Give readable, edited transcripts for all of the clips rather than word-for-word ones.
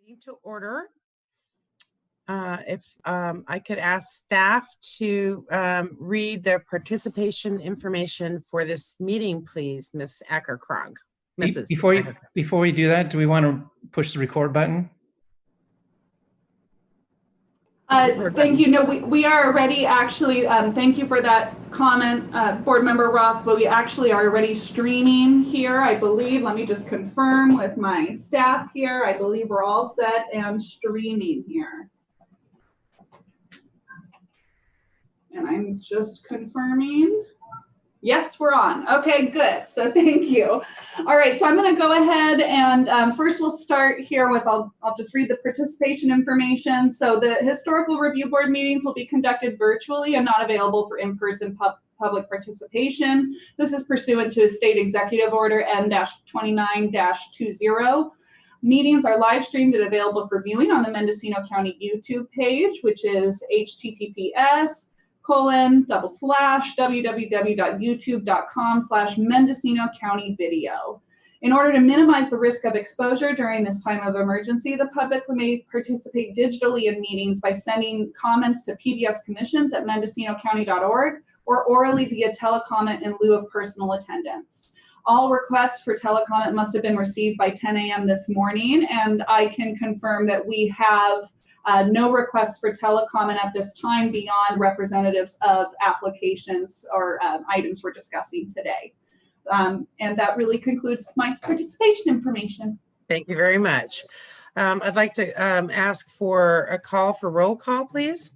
Meeting to order. If I could ask staff to read the participation information for this meeting, please, Ms. Ackerkrog. Mrs. Before we do that, do we want to push the record button? Thank you. No, we are already actually, thank you for that comment, Board Member Roth, but we actually are already streaming here, I believe. Let me just confirm with my staff here. I believe we're all set and streaming here. And I'm just confirming. Yes, we're on. Okay, good. So thank you. All right, so I'm going to go ahead and first we'll start here with, I'll just read the participation information. So the Historical Review Board meetings will be conducted virtually and not available for in-person public participation. This is pursuant to State Executive Order N-29-20. Meetings are live streamed and available for viewing on the Mendocino County YouTube page, which is https://www.youtube.com/Mendocino County Video. In order to minimize the risk of exposure during this time of emergency, the public may participate digitally in meetings by sending comments to pbscommissions@mendocinocounty.org or orally via telecomment in lieu of personal attendance. All requests for telecomment must have been received by 10 a.m. this morning, and I can confirm that we have no requests for telecomment at this time beyond representatives of applications or items we're discussing today. And that really concludes my participation information. Thank you very much. I'd like to ask for a call for roll call, please.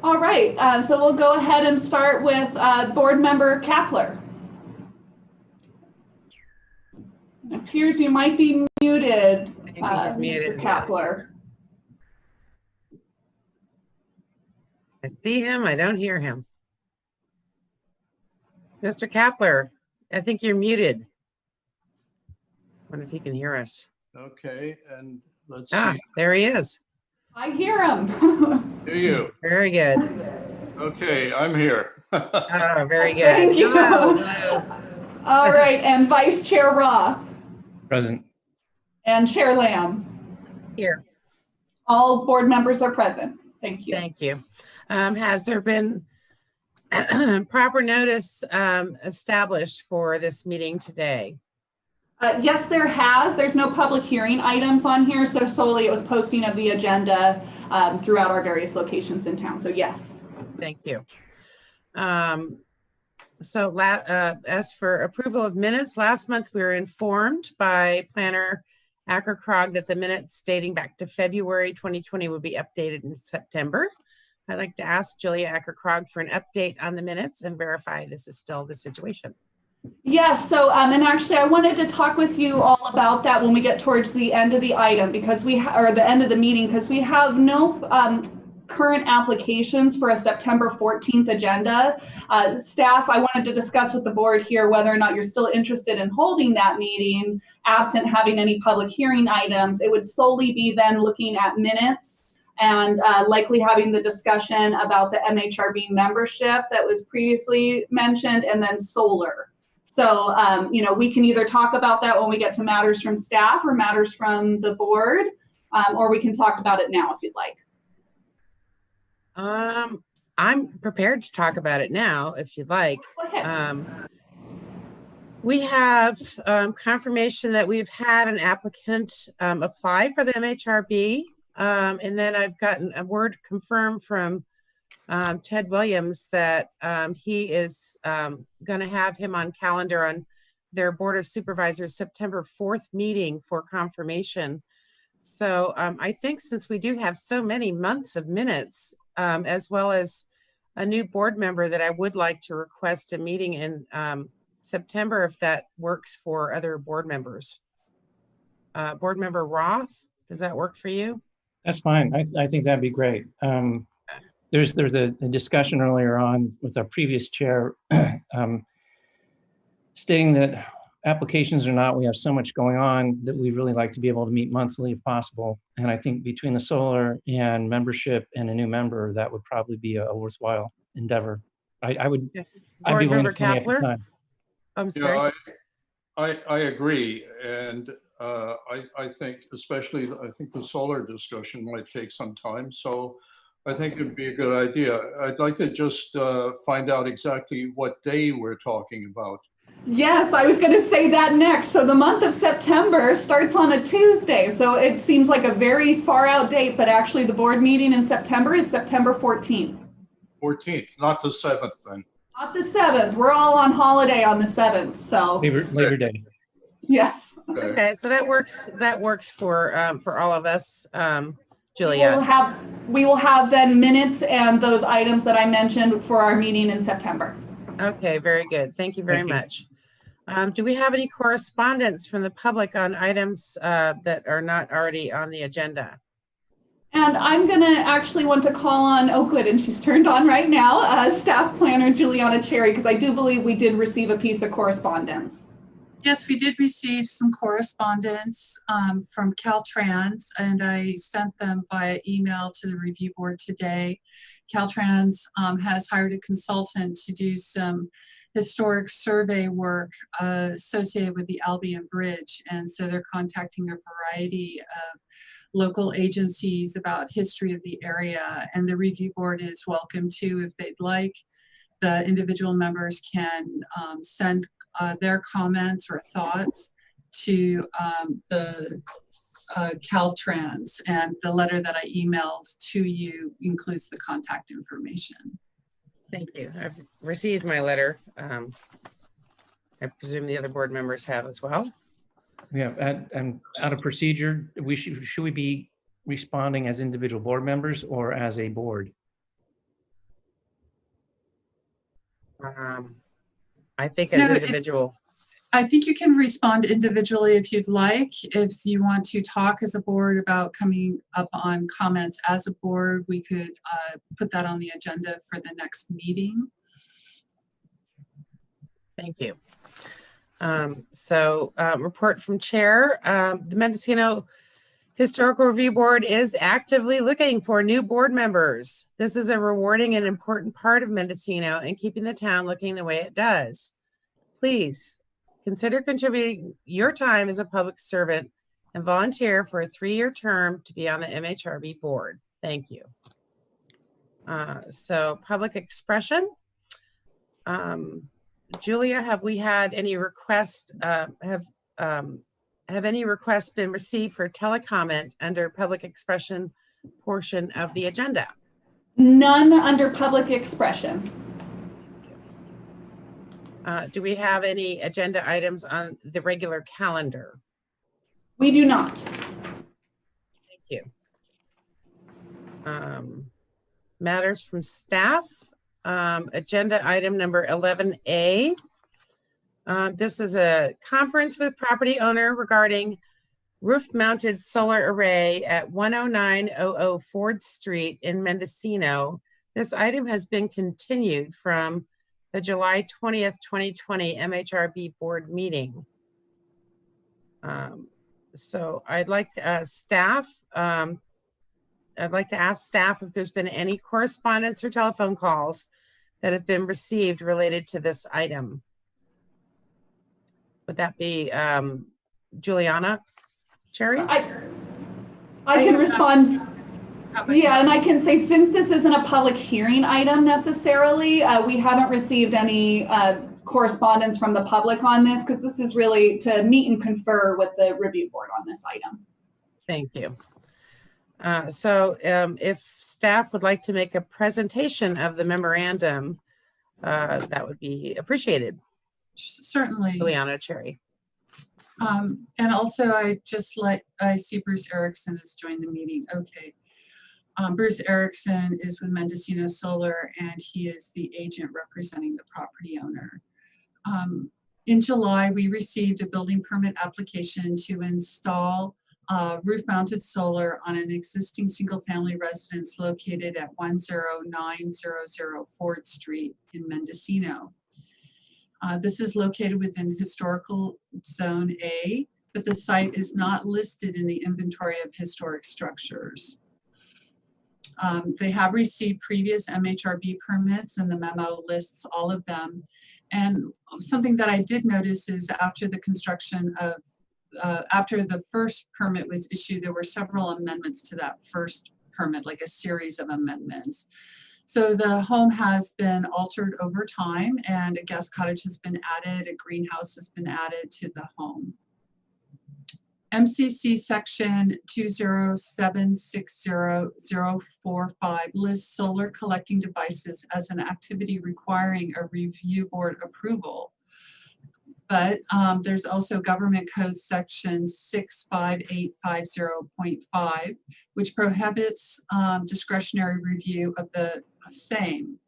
All right, so we'll go ahead and start with Board Member Kapler. It appears you might be muted, Mr. Kapler. I see him. I don't hear him. Mr. Kapler, I think you're muted. I wonder if he can hear us. Okay, and let's see. There he is. I hear him. Hear you. Very good. Okay, I'm here. Oh, very good. Thank you. Hello. All right, and Vice Chair Roth. Present. And Chair Lamb. Here. All board members are present. Thank you. Thank you. Has there been proper notice established for this meeting today? Yes, there has. There's no public hearing items on here, so solely it was posting of the agenda throughout our various locations in town. So yes. Thank you. So as for approval of minutes, last month we were informed by Planner Ackerkrog that the minutes dating back to February 2020 would be updated in September. I'd like to ask Julia Ackerkrog for an update on the minutes and verify this is still the situation. Yes, so and actually I wanted to talk with you all about that when we get towards the end of the item, because or the end of the meeting, because we have no current applications for a September 14th agenda. Staff, I wanted to discuss with the board here whether or not you're still interested in holding that meeting absent having any public hearing items. It would solely be then looking at minutes and likely having the discussion about the MHRB membership that was previously mentioned, and then solar. So, you know, we can either talk about that when we get to matters from staff or matters from the board, or we can talk about it now if you'd like. I'm prepared to talk about it now if you'd like. Go ahead. We have confirmation that we've had an applicant apply for the MHRB. And then I've gotten a word confirmed from Ted Williams that he is going to have him on calendar on their Board of Supervisors September 4th meeting for confirmation. So I think since we do have so many months of minutes, as well as a new board member, that I would like to request a meeting in September if that works for other board members. Board Member Roth, does that work for you? That's fine. I think that'd be great. There's a discussion earlier on with our previous chair stating that applications or not, we have so much going on that we really like to be able to meet monthly if possible. And I think between the solar and membership and a new member, that would probably be a worthwhile endeavor. I'd be willing to commit time. I'm sorry. I agree. And I think especially, I think the solar discussion might take some time. So I think it'd be a good idea. I'd like to just find out exactly what day we're talking about. Yes, I was going to say that next. So the month of September starts on a Tuesday. So it seems like a very far out date, but actually the board meeting in September is September 14th. 14th, not the 7th then. Not the 7th. We're all on holiday on the 7th. So Labor Day. yes. Okay, so that works for all of us. We will Julia. have then minutes and those items that I mentioned for our meeting in September. Okay, very good. Thank you very much. Do we have any correspondence from the public on items that are not already on the agenda? And I'm going to actually want to call on Oakwood, and she's turned on right now, staff planner Juliana Cherry, because I do believe we did receive a piece of correspondence. Yes, we did receive some correspondence from Caltrans, and I sent them via email to the review board today. Caltrans has hired a consultant to do some historic survey work associated with the Albion Bridge, and so they're contacting a variety of local agencies about history of the area, and the review board is welcome to, if they'd like. The individual members can send their comments or thoughts to the Caltrans, and the letter that I emailed to you includes the contact information. Thank you. I've received my letter. I presume the other board members have as well. Yeah, and out of procedure, should we be responding as individual board members or as a board? I think as individual. I think you can respond individually if you'd like. If you want to talk as a board about coming up on comments as a board, we could put that on the agenda for the next meeting. Thank you. Report from chair. The Mendocino Historical Review Board is actively looking for new board members. This is a rewarding and important part of Mendocino and keeping the town looking the way it does. Please consider contributing your time as a public servant and volunteer for a 3-year term to be on the MHRB board. Thank you. Public expression. Julia, have we had any requests? Have any requests been received for telecomment under public expression portion of the agenda? None under public expression. Do we have any agenda items on the regular calendar? We do not. Thank you. Matters from staff. Agenda item number 11A. This is a conference with property owner regarding roof-mounted solar array at 10900 Ford Street in Mendocino. This item has been continued from the July 20th, 2020 MHRB board meeting. So I'd like to ask staff if there's been any correspondence or telephone calls that have been received related to this item. Would that be Juliana Cherry? I can respond. Yeah, and I can say, since this isn't a public hearing item necessarily, we haven't received any correspondence from the public on this, because this is really to meet and confer with the review board on this item. Thank you. If staff would like to make a presentation of the memorandum, that would be appreciated. Certainly. Juliana Cherry. And also I see Bruce Erickson has joined the meeting. Okay. Bruce Erickson is with Mendocino Solar, and he is the agent representing the property owner. In July, we received a building permit application to install roof-mounted solar on an existing single-family residence located at 10900 Ford Street in Mendocino. This is located within Historical Zone A, but the site is not listed in the inventory of historic structures. They have received previous MHRB permits, and the memo lists all of them. And something that I did notice is after the construction of after the first permit was issued, there were several amendments to that first permit, like a series of amendments. So the home has been altered over time, and a guest cottage has been added, a greenhouse has been added to the home. MCC section 2076045 lists solar collecting devices as an activity requiring a review board approval. But there's also government code section 65850.5, which prohibits discretionary review of the same.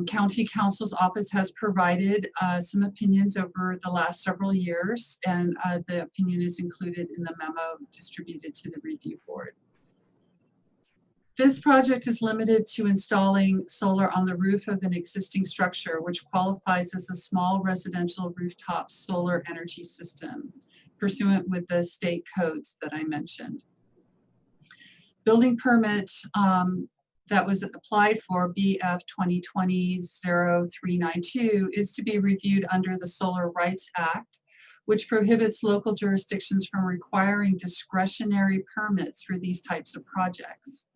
County Counsel's office has provided some opinions over the last several years, and the opinion is included in the memo distributed to the review board. This project is limited to installing solar on the roof of an existing structure, which qualifies as a small residential rooftop solar energy system, pursuant with the state codes that I mentioned. Building permit that was applied for BF 2020-0392 is to be reviewed under the Solar Rights Act, which prohibits local jurisdictions from requiring discretionary permits for these types of projects.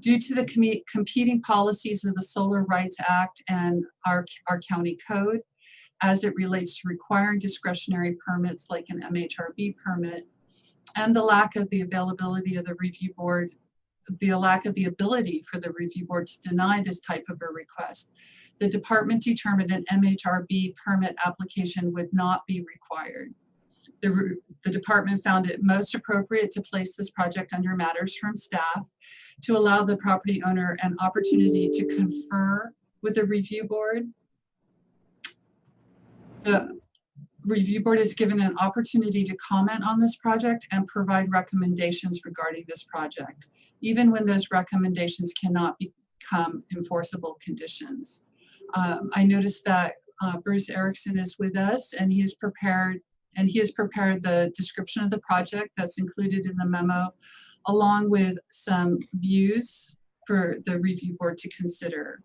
Due to the competing policies of the Solar Rights Act and our county code, as it relates to requiring discretionary permits like an MHRB permit, and the lack of the availability of the review board, the lack of the ability for the review board to deny this type of a request, the department determined an MHRB permit application would not be required. The department found it most appropriate to place this project under matters from staff to allow the property owner an opportunity to confer with the review board. The review board is given an opportunity to comment on this project and provide recommendations regarding this project, even when those recommendations cannot become enforceable conditions. I noticed that Bruce Erickson is with us, and he has prepared the description of the project that's included in the memo, along with some views for the review board to consider.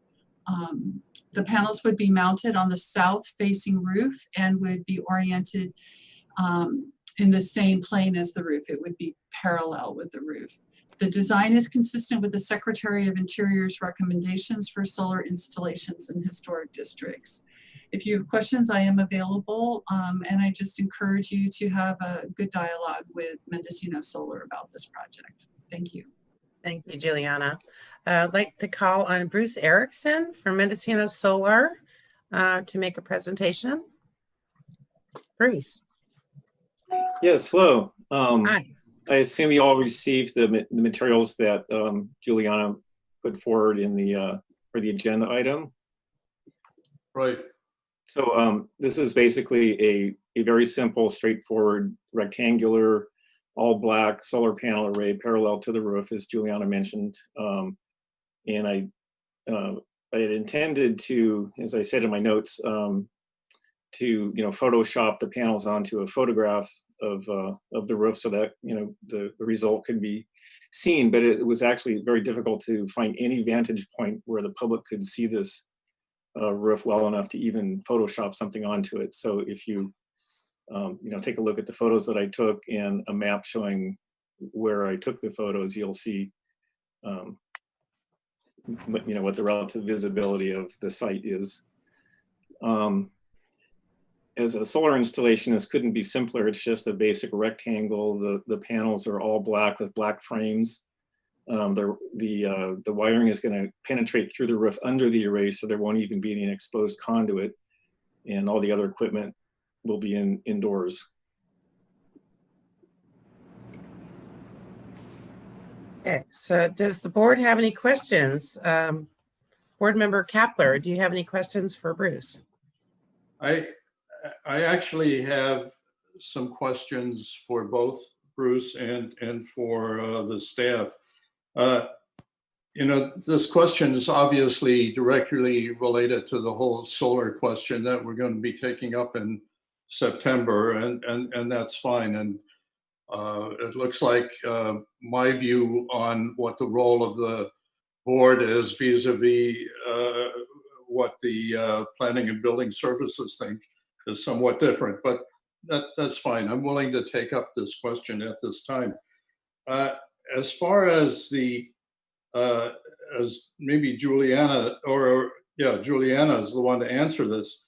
The panels would be mounted on the south-facing roof and would be oriented in the same plane as the roof. It would be parallel with the roof. The design is consistent with the Secretary of Interior's recommendations for solar installations in historic districts. If you have questions, I am available, and I just encourage you to have a good dialogue with Mendocino Solar about this project. Thank you. Thank you, Juliana. I'd like to call on Bruce Erickson from Mendocino Solar to make a presentation. Bruce. Yes, hello. Hi. I assume you all received the materials that Juliana put forward in the for the agenda item. Right. So this is basically a very simple, straightforward, rectangular, all black solar panel array parallel to the roof, as Juliana mentioned. And I had intended to, as I said in my notes, to Photoshop the panels onto a photograph of the roof so that the result could be seen. But it was actually very difficult to find any vantage point where the public could see this roof well enough to even Photoshop something onto it. So if you take a look at the photos that I took and a map showing where I took the photos, you'll see what the relative visibility of the site is. As a solar installation, this couldn't be simpler. It's just a basic rectangle. The panels are all black with black frames. The wiring is going to penetrate through the roof under the array, so there won't even be any exposed conduit, and all the other equipment will be indoors. Okay, so does the board have any questions? Board Member Kapler, do you have any questions for Bruce? I actually have some questions for both Bruce and for the staff. This question is obviously directly related to the whole solar question that we're going to be taking up in September, and that's fine. And it looks like my view on what the role of the board is vis-a-vis what the planning and building services think is somewhat different. But that's fine. I'm willing to take up this question at this time. As far as as maybe Juliana, Juliana is the one to answer this.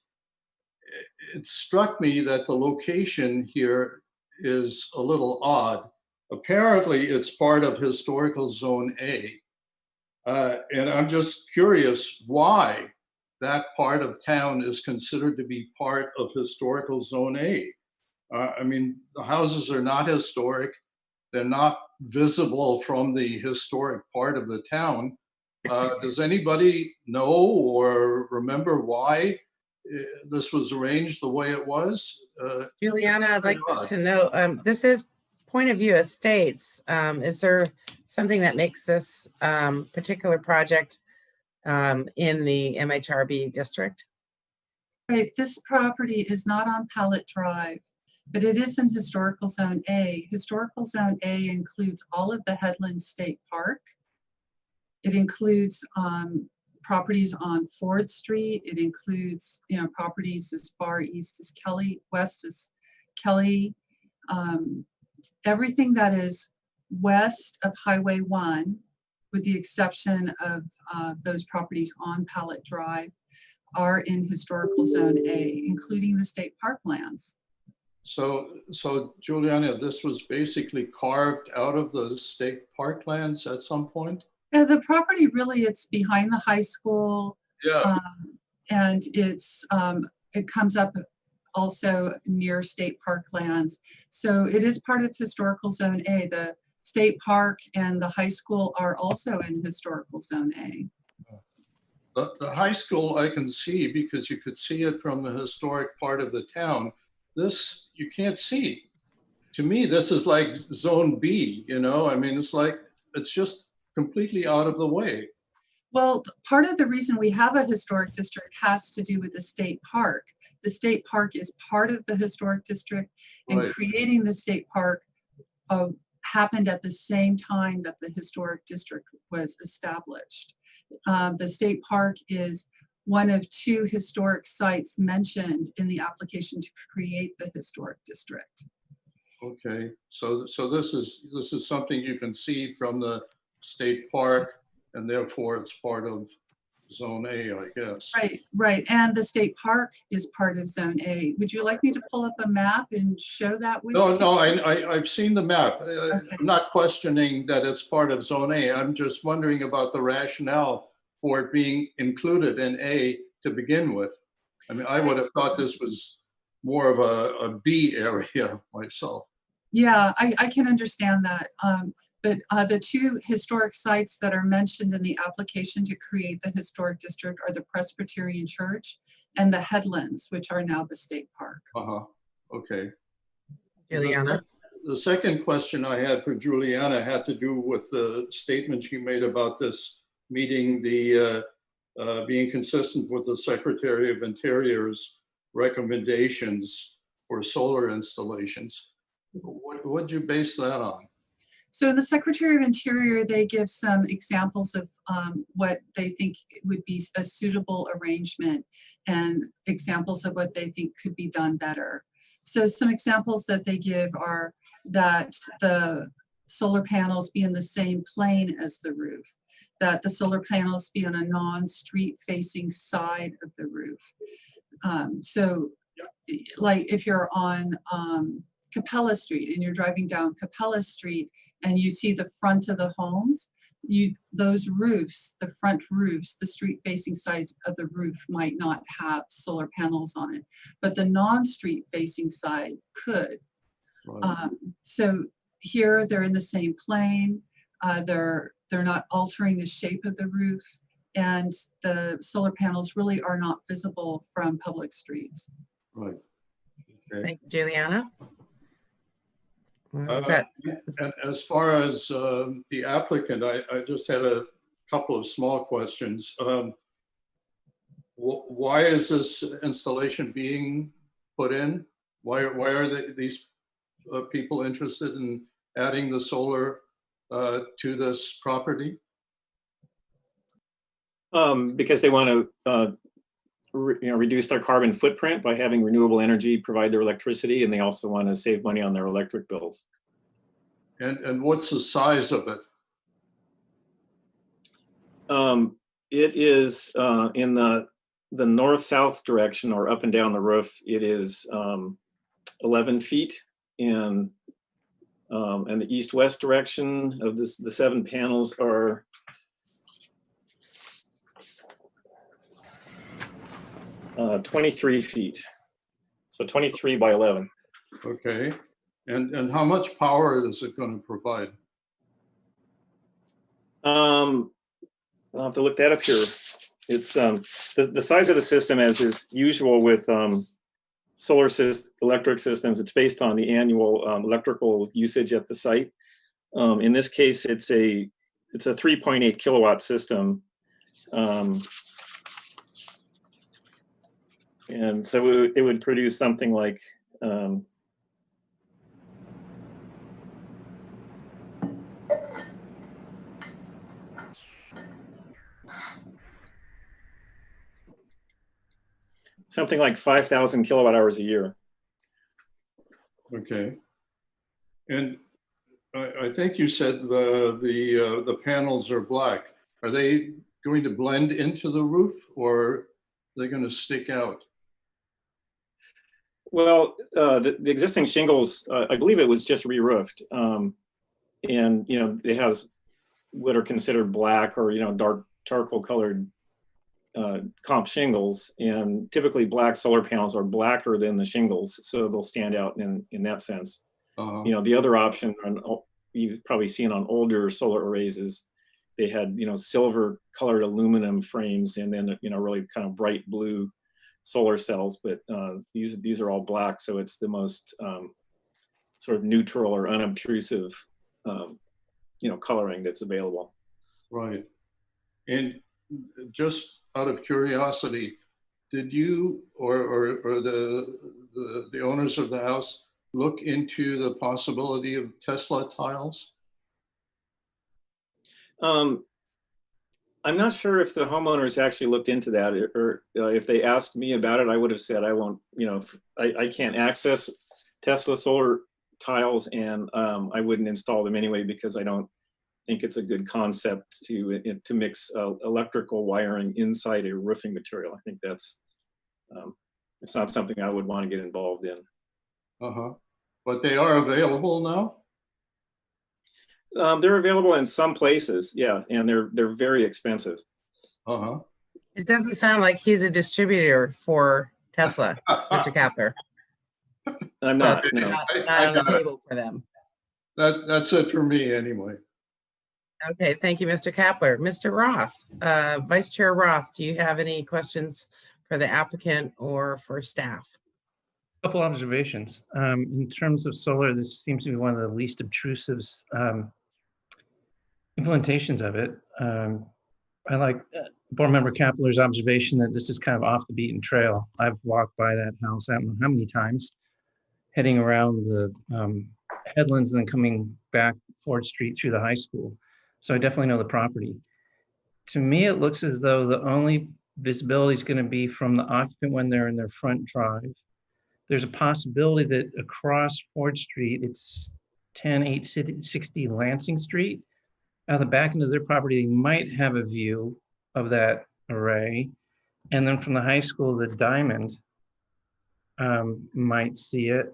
It struck me that the location here is a little odd. Apparently, it's part of Historical Zone A. And I'm just curious why that part of town is considered to be part of Historical Zone A. I mean, the houses are not historic. They're not visible from the historic part of the town. Does anybody know or remember why this was arranged the way it was? Juliana, I'd like to know, this is Point of View Estates. Is there something that makes this particular project in the MHRB district? Right, this property is not on Pallet Drive, but it is in Historical Zone A. Historical Zone A includes all of the Headland State Park. It includes properties on Ford Street. It includes, properties as far east as Kelly, west as Kelly. Everything that is west of Highway 1, with the exception of those properties on Pallet Drive, are in Historical Zone A, including the state parklands. So Juliana, this was basically carved out of the state parklands at some point? Yeah, the property really, it's behind the high school. Yeah. And it comes up also near state parklands. So it is part of Historical Zone A. The state park and the high school are also in Historical Zone A. The high school I can see because you could see it from the historic part of the town. This you can't see. To me, this is like Zone B, I mean, it's just completely out of the way. Well, part of the reason we have a historic district has to do with the state park. The state park is part of the historic district, and Right. creating the state park happened at the same time that the historic district was established. The state park is one of 2 historic sites mentioned in the application to create the historic district. Okay, so this is something you can see from the state park, and therefore it's part of Zone A, I guess. Right. And the state park is part of Zone A. Would you like me to pull up a map and show that with you? No, I've seen the map. Okay. I'm not questioning that it's part of Zone A. I'm just wondering about the rationale for it being included in A to begin with. I mean, I would have thought this was more of a B area myself. Yeah, I can understand that. But the 2 historic sites that are mentioned in the application to create the historic district are the Presbyterian Church and the Headlands, which are now the state park. Okay. Juliana? The second question I had for Juliana had to do with the statement she made about this meeting, being consistent with the Secretary of Interior's recommendations for solar installations. What did you base that on? So the Secretary of Interior, they give some examples of what they think would be a suitable arrangement and examples of what they think could be done better. So some examples that they give are that the solar panels be in the same plane as the roof, that the solar panels be on a non-street facing side of the roof. So like if you're on Capella Street and you're driving down Capella Street and you see the front of the homes, those roofs, the front roofs, the street facing sides of the roof might not have solar panels on it, but the non-street facing side could. Right. So here they're in the same plane, they're not altering the shape of the roof, and the solar panels really are not visible from public streets. Right. Okay. Thank you, Juliana. And as far as the applicant, I just had a couple of small questions. Why is this installation being put in? Why are these people interested in adding the solar to this property? Because they want to reduce their carbon footprint by having renewable energy provide their electricity, and they also want to save money on their electric bills. And what's the size of it? It is in the north-south direction, or up and down the roof. It is 11 feet, and the east-west direction of the 7 panels are 23 feet. So 23 by 11. Okay. And how much power is it going to provide? I'll have to look that up here. It's the size of the system, as is usual with electric systems. It's based on the annual electrical usage at the site. In this case, it's a 3.8 kilowatt system, and so it would produce something like something like 5,000 kilowatt hours a year. Okay. And I think you said the panels are black. Are they going to blend into the roof, or are they going to stick out? Well, the existing shingles, I believe it was just re-roofed, and it has what are considered black or dark charcoal colored comp shingles, and typically black solar panels are blacker than the shingles, so they'll stand out in that sense. The other option, you've probably seen on older solar arrays, is they had silver colored aluminum frames, and then really kind of bright blue solar cells. But these are all black, so it's the most sort of neutral or unobtrusive coloring that's available. Right. And just out of curiosity, did you or the owners of the house look into the possibility of Tesla tiles? I'm not sure if the homeowners actually looked into that, or if they asked me about it, I would have said I won't. I can't access Tesla solar tiles, and I wouldn't install them anyway, because I don't think it's a good concept to mix electrical wiring inside a roofing material. I think that's it's not something I would want to get involved in. But they are available now? They're available in some places, yeah, and they're very expensive. It doesn't sound like he's a distributor for Tesla, Mr. Kapler. I'm not. So No. not on the table for them. That's it for me anyway. Okay, thank you, Mr. Kapler. Mr. Roth, Vice Chair Roth, do you have any questions for the applicant or for staff? A couple observations. In terms of solar, this seems to be one of the least obtrusive implementations of it. I like Board Member Kapler's observation that this is kind of off the beaten trail. I've walked by that house, I don't know how many times, heading around the headlands and then coming back Ford Street through the high school. So I definitely know the property. To me, it looks as though the only visibility is going to be from the occupant when they're in their front drive. There's a possibility that across Ford Street, it's 10860 Lansing Street. Out of the back end of their property, they might have a view of that array. And then from the high school, the Diamond might see it.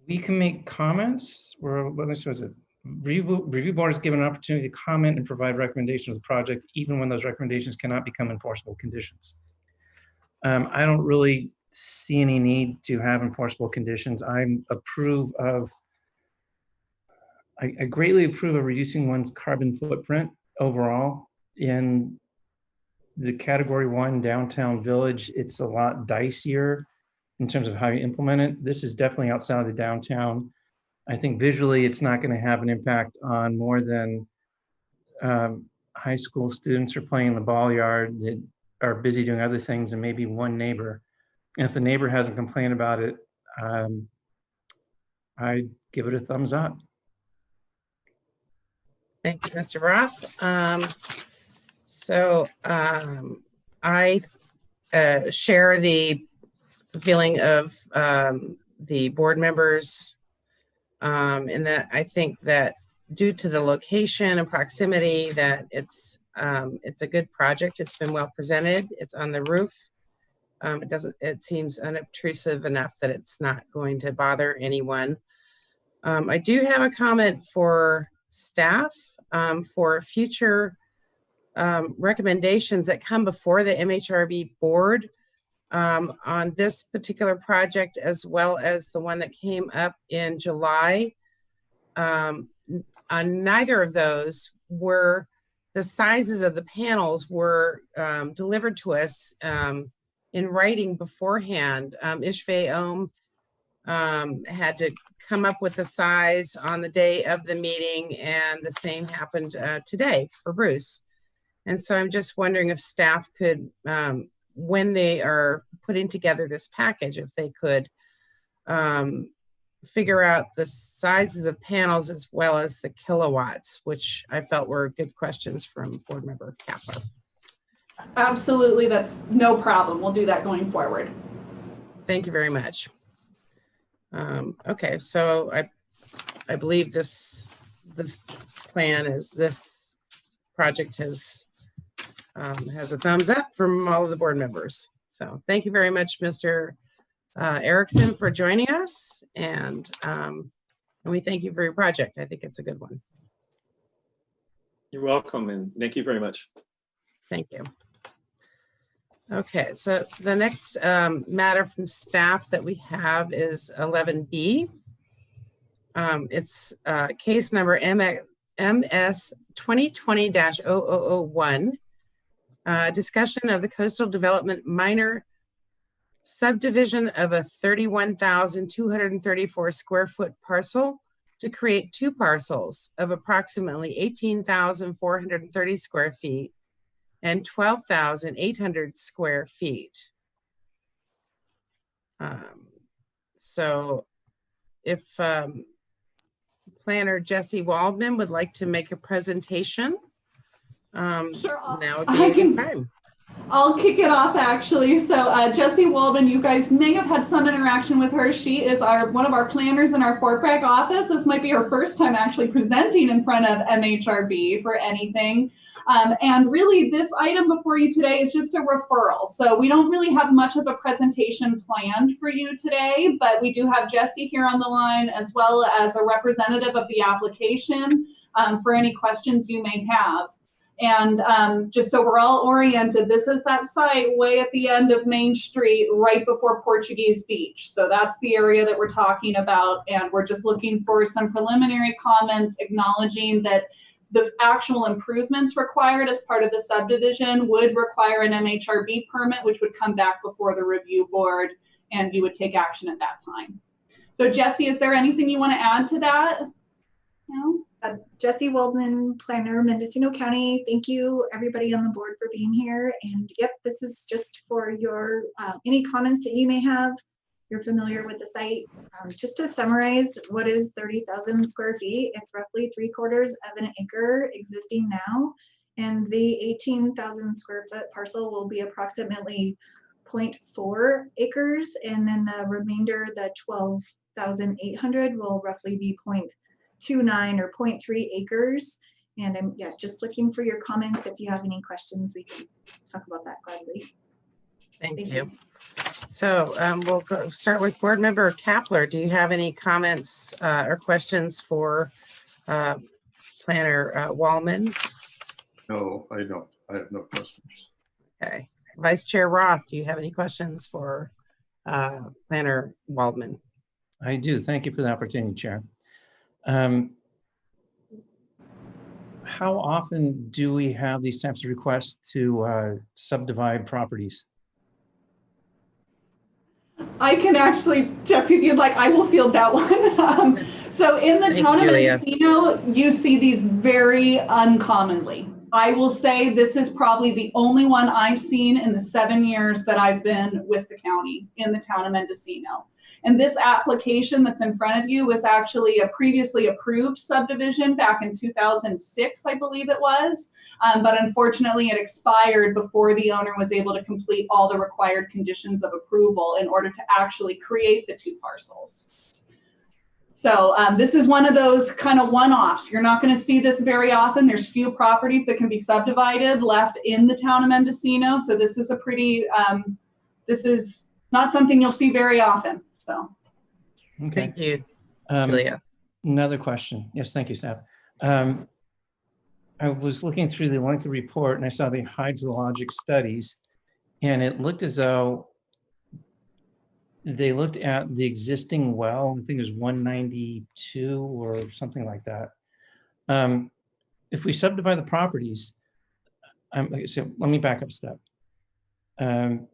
We can make comments, or what was it? Review board is given an opportunity to comment and provide recommendations of the project, even when those recommendations cannot become enforceable conditions. I don't really see any need to have enforceable conditions. I greatly approve of reducing one's carbon footprint overall. In the category 1 downtown village, it's a lot dicier in terms of how you implement it. This is definitely outside of the downtown. I think visually it's not going to have an impact on more than high school students are playing in the ball yard that are busy doing other things, and maybe one neighbor. And if the neighbor hasn't complained about it, I give it a thumbs up. Thank you, Mr. Roth. I share the feeling of the board members in that I think that due to the location and proximity that it's a good project. It's been well presented. It's on the roof. It seems unobtrusive enough that it's not going to bother anyone. I do have a comment for staff for future recommendations that come before the MHRB board on this particular project, as well as the one that came up in July. On neither of those were the sizes of the panels were delivered to us in writing beforehand. Ishve Ohm had to come up with the size on the day of the meeting, and the same happened today for Bruce. And so I'm just wondering if staff could, when they are putting together this package, if they could figure out the sizes of panels as well as the kilowatts, which I felt were good questions from board member Kappa. Absolutely, that's no problem. We'll do that going forward. Thank you very much. Okay, so I believe this project has a thumbs up from all of the board members. So thank you very much, Mr. Erickson, for joining us, and we thank you for your project. I think it's a good one. You're welcome, and thank you very much. Thank you. Okay, so the next matter from staff that we have is 11B. It's case number MS 2020-0001, discussion of the coastal development minor subdivision of a 31,234 square foot parcel to create two parcels of approximately 18,430 square feet and 12,800 square feet. So if planner Jesse Waldman would like to make a presentation, Sure, now would be a good time. I'll kick it off actually. So Jessie Waldman, you guys may have had some interaction with her. She is one of our planners in our Fort Bragg office. This might be her first time actually presenting in front of MHRB for anything. And really this item before you today is just a referral. So we don't really have much of a presentation planned for you today, but we do have Jessie here on the line as well as a representative of the application for any questions you may have. And just so we're all oriented, this is that site way at the end of Main Street, right before Portuguese Beach. So that's the area that we're talking about. And we're just looking for some preliminary comments acknowledging that the actual improvements required as part of the subdivision would require an MHRB permit, which would come back before the review board, and you would take action at that time. So Jessie, is there anything you want to add to that? No? Jessie Waldman, planner, Mendocino County. Thank you everybody on the board for being here. And yep, this is just for your any comments that you may have. You're familiar with the site. Just to summarize, what is 30,000 square feet? It's roughly 3/4 of an acre existing now. And the 18,000 square foot parcel will be approximately 0.4 acres. And then the remainder, the 12,800 will roughly be 0.29 or 0.3 acres. And I'm just looking for your comments. If you have any questions, we can talk about that gladly. Thank you. So we'll start with board member Kapler. Do you have any comments or questions for planner Waldman? No, I don't. I have no questions. Okay. Vice Chair Roth, do you have any questions for planner Waldman? I do. Thank you for the opportunity, Chair. How often do we have these types of requests to subdivide properties? I can actually, Jessie, if you'd like, I will field that one. So in the town of Mendocino, you see these very uncommonly. I will say this is probably the only one I've seen in the 7 years that I've been with the county in the town of Mendocino. And this application that's in front of you was actually a previously approved subdivision back in 2006, I believe it was. But unfortunately, it expired before the owner was able to complete all the required conditions of approval in order to actually create the 2 parcels. So this is one of those kind of one-offs. You're not going to see this very often. There's few properties that can be subdivided left in the town of Mendocino. So this is a pretty, this is not something you'll see very often. So, Okay. Thank you, Julia. Another question. Yes, thank you, staff. I was looking through the lengthy report and I saw the hydrologic studies, and it looked as though they looked at the existing well. I think it was 192 or something like that. If we subdivide the properties, so let me back up a step.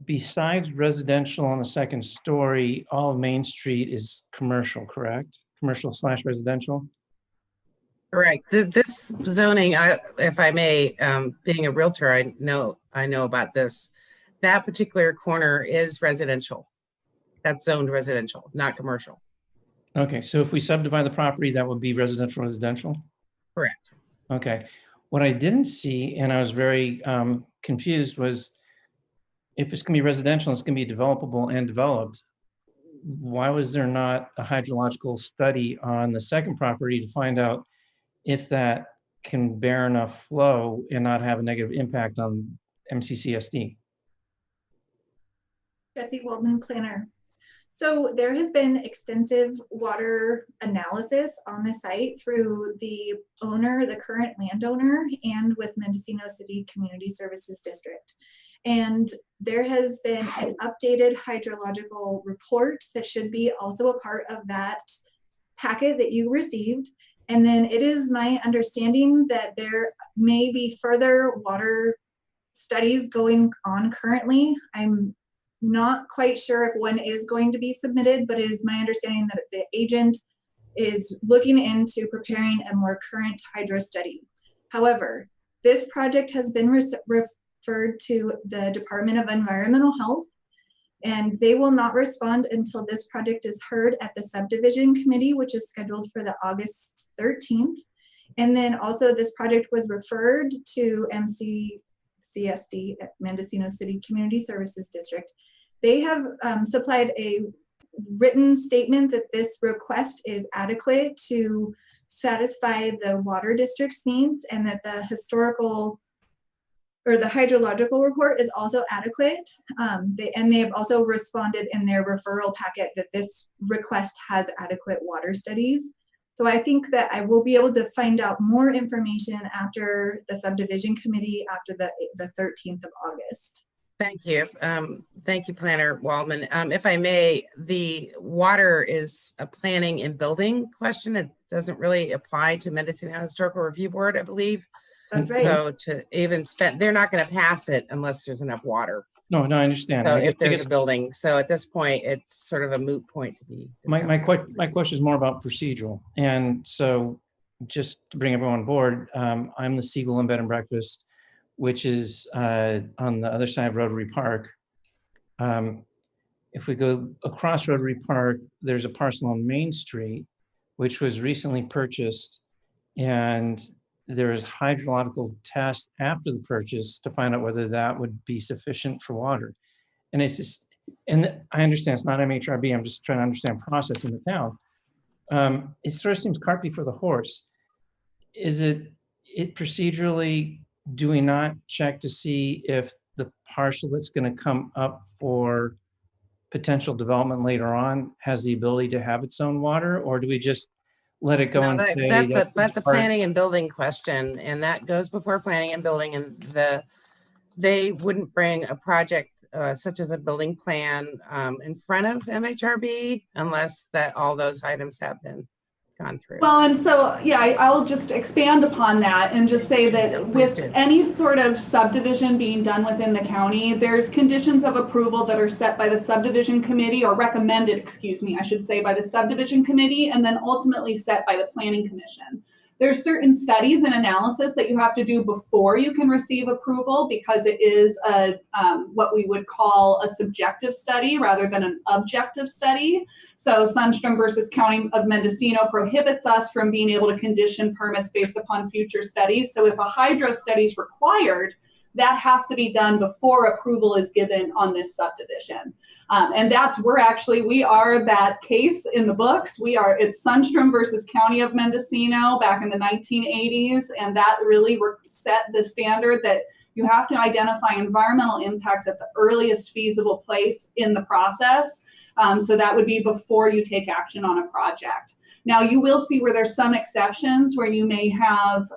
Besides residential on the 2nd story, all of Main Street is commercial, correct? Commercial/residential? Correct. This zoning, if I may, being a realtor, I know about this. That particular corner is residential. That's zoned residential, not commercial. Okay, so if we subdivide the property, that would be residential? Correct. Okay. What I didn't see, and I was very confused, was if it's going to be residential, it's going to be developable and developed. Why was there not a hydrological study on the 2nd property to find out if that can bear enough flow and not have a negative impact on MCCSD? Jesse Waldman, planner. So there has been extensive water analysis on the site through the owner, the current landowner, and with Mendocino City Community Services District. And there has been an updated hydrological report that should be also a part of that packet that you received. And then it is my understanding that there may be further water studies going on currently. I'm not quite sure if one is going to be submitted, but it is my understanding that the agent is looking into preparing a more current hydro study. However, this project has been referred to the Department of Environmental Health, and they will not respond until this project is heard at the subdivision committee, which is scheduled for the August 13th. And then also this project was referred to MCCSD at Mendocino City Community Services District. They have supplied a written statement that this request is adequate to satisfy the water district's needs, and that the historical or the hydrological report is also adequate. And they have also responded in their referral packet that this request has adequate water studies. So I think that I will be able to find out more information after the subdivision committee after the 13th of August. Thank you. Thank you, Planner Waldman. If I may, the water is a planning and building question. It doesn't really apply to Mendocino Historical Review Board, I believe. That's right. So to even spend, they're not going to pass it unless there's enough water. No, I understand. So if there's a building, so at this point, it's sort of a moot point to be. My question is more about procedural. And so just to bring everyone on board, I'm the Siegel and Bed and Breakfast, which is on the other side of Rotary Park. If we go across Rotary Park, there's a parcel on Main Street, which was recently purchased, and there's hydrological tests after the purchase to find out whether that would be sufficient for water. And it's just, and I understand it's not MHRB, I'm just trying to understand process in the town. It sort of seems cart before the horse. Is it procedurally, do we not check to see if the parcel that's going to come up for potential development later on has the ability to have its own water, or do we just let it go? No, and say that's a planning and building question, and that goes before planning and building, and they wouldn't bring a project such as a building plan in front of MHRB unless that all those items have been gone through. Well, and so, yeah, I'll just expand upon that and just say that with any sort of subdivision being done within the county, there's conditions of approval that are set by the subdivision committee, or recommended, excuse me, I should say, by the subdivision committee, and then ultimately set by the planning commission. There's certain studies and analysis that you have to do before you can receive approval, because it is what we would call a subjective study rather than an objective study. So Sundstrom versus County of Mendocino prohibits us from being able to condition permits based upon future studies. So if a hydro study is required, that has to be done before approval is given on this subdivision. And we are that case in the books. It's Sundstrom versus County of Mendocino back in the 1980s. And that really set the standard that you have to identify environmental impacts at the earliest feasible place in the process. So that would be before you take action on a project. Now, you will see where there's some exceptions where you may have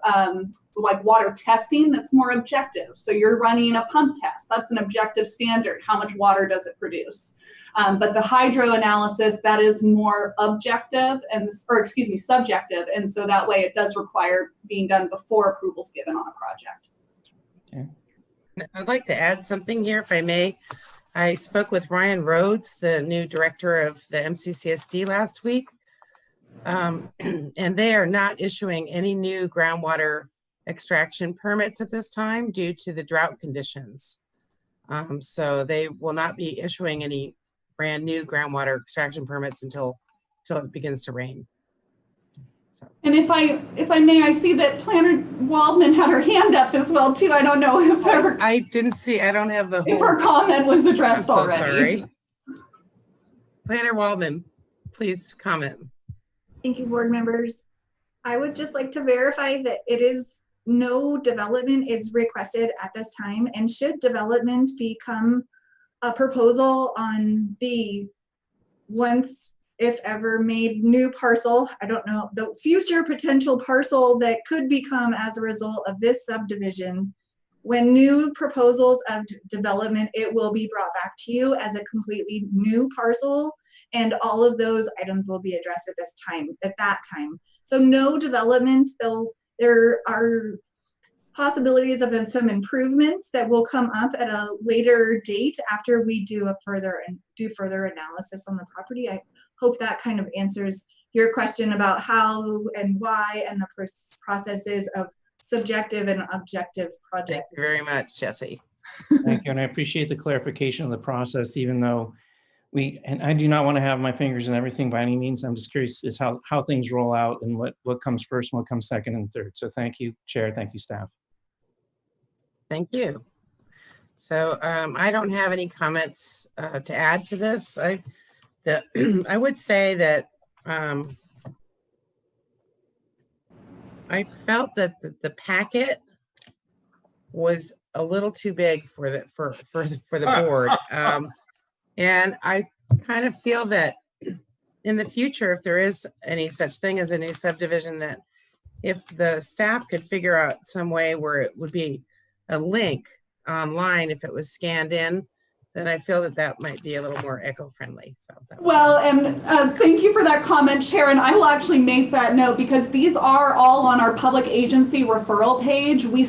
like water testing that's more objective. So you're running a pump test. That's an objective standard. How much water does it produce? But the hydro analysis, that is more objective subjective. And so that way it does require being done before approval's given on a project. Okay. I'd like to add something here, if I may. I spoke with Ryan Rhodes, the new director of the MCCSD last week. And they are not issuing any new groundwater extraction permits at this time due to the drought conditions. So they will not be issuing any brand new groundwater extraction permits until it begins to rain. So. And if I may, I see that Planner Waldman had her hand up as well too. I don't know if I didn't see. I don't have the. If her comment was addressed I'm so already. Sorry. Planner Waldman, please comment. Thank you, board members. I would just like to verify that no development is requested at this time, and should development become a proposal on the once, if ever, made new parcel, I don't know, the future potential parcel that could become as a result of this subdivision, when new proposals of development, it will be brought back to you as a completely new parcel, and all of those items will be addressed at that time. So no development, though there are possibilities of some improvements that will come up at a later date after we do further analysis on the property. I hope that kind of answers your question about how and why and the processes of subjective and objective project. Thank you very much, Jesse. Thank you, and I appreciate the clarification of the process, even though and I do not want to have my fingers in everything by any means. I'm just curious as how things roll out and what comes first and what comes second and third. So thank you, Chair. Thank you, staff. Thank you. So I don't have any comments to add to this. I would say that I felt that the packet was a little too big for the board. And I kind of feel that in the future, if there is any such thing as a new subdivision, that if the staff could figure out some way where it would be a link online, if it was scanned in, then I feel that might be a little more eco-friendly. So well, and thank you for that comment, Sharon. I will actually make that note because these are all on our public agency referral page. We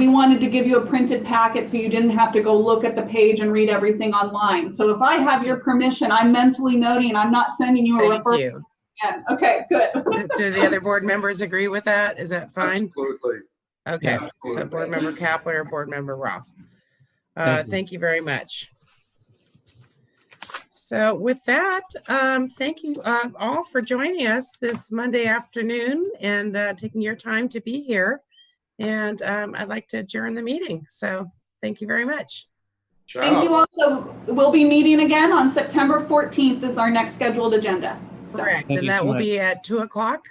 wanted to give you a printed packet so you didn't have to go look at the page and read everything online. So if I have your permission, I'm mentally noting, I'm not sending you a referral. You. Again. Okay, good. Do the other board members agree with that? Is that fine? Absolutely. Okay, Yeah, so Board Member Kapler, Board Member Roth. Thank you very much. So with that, thank you all for joining us this Monday afternoon and taking your time to be here. And I'd like to adjourn the meeting. So thank you very much. Ciao. Thank you all. So we'll be meeting again on September 14th is our next scheduled agenda. Correct. And that will be at 2 o'clock.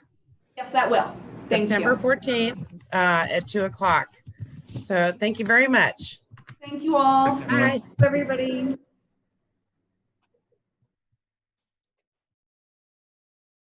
Yes, that will. Thank September you. 14th at 2 o'clock. So thank you very much. Thank you all. Bye. Everybody.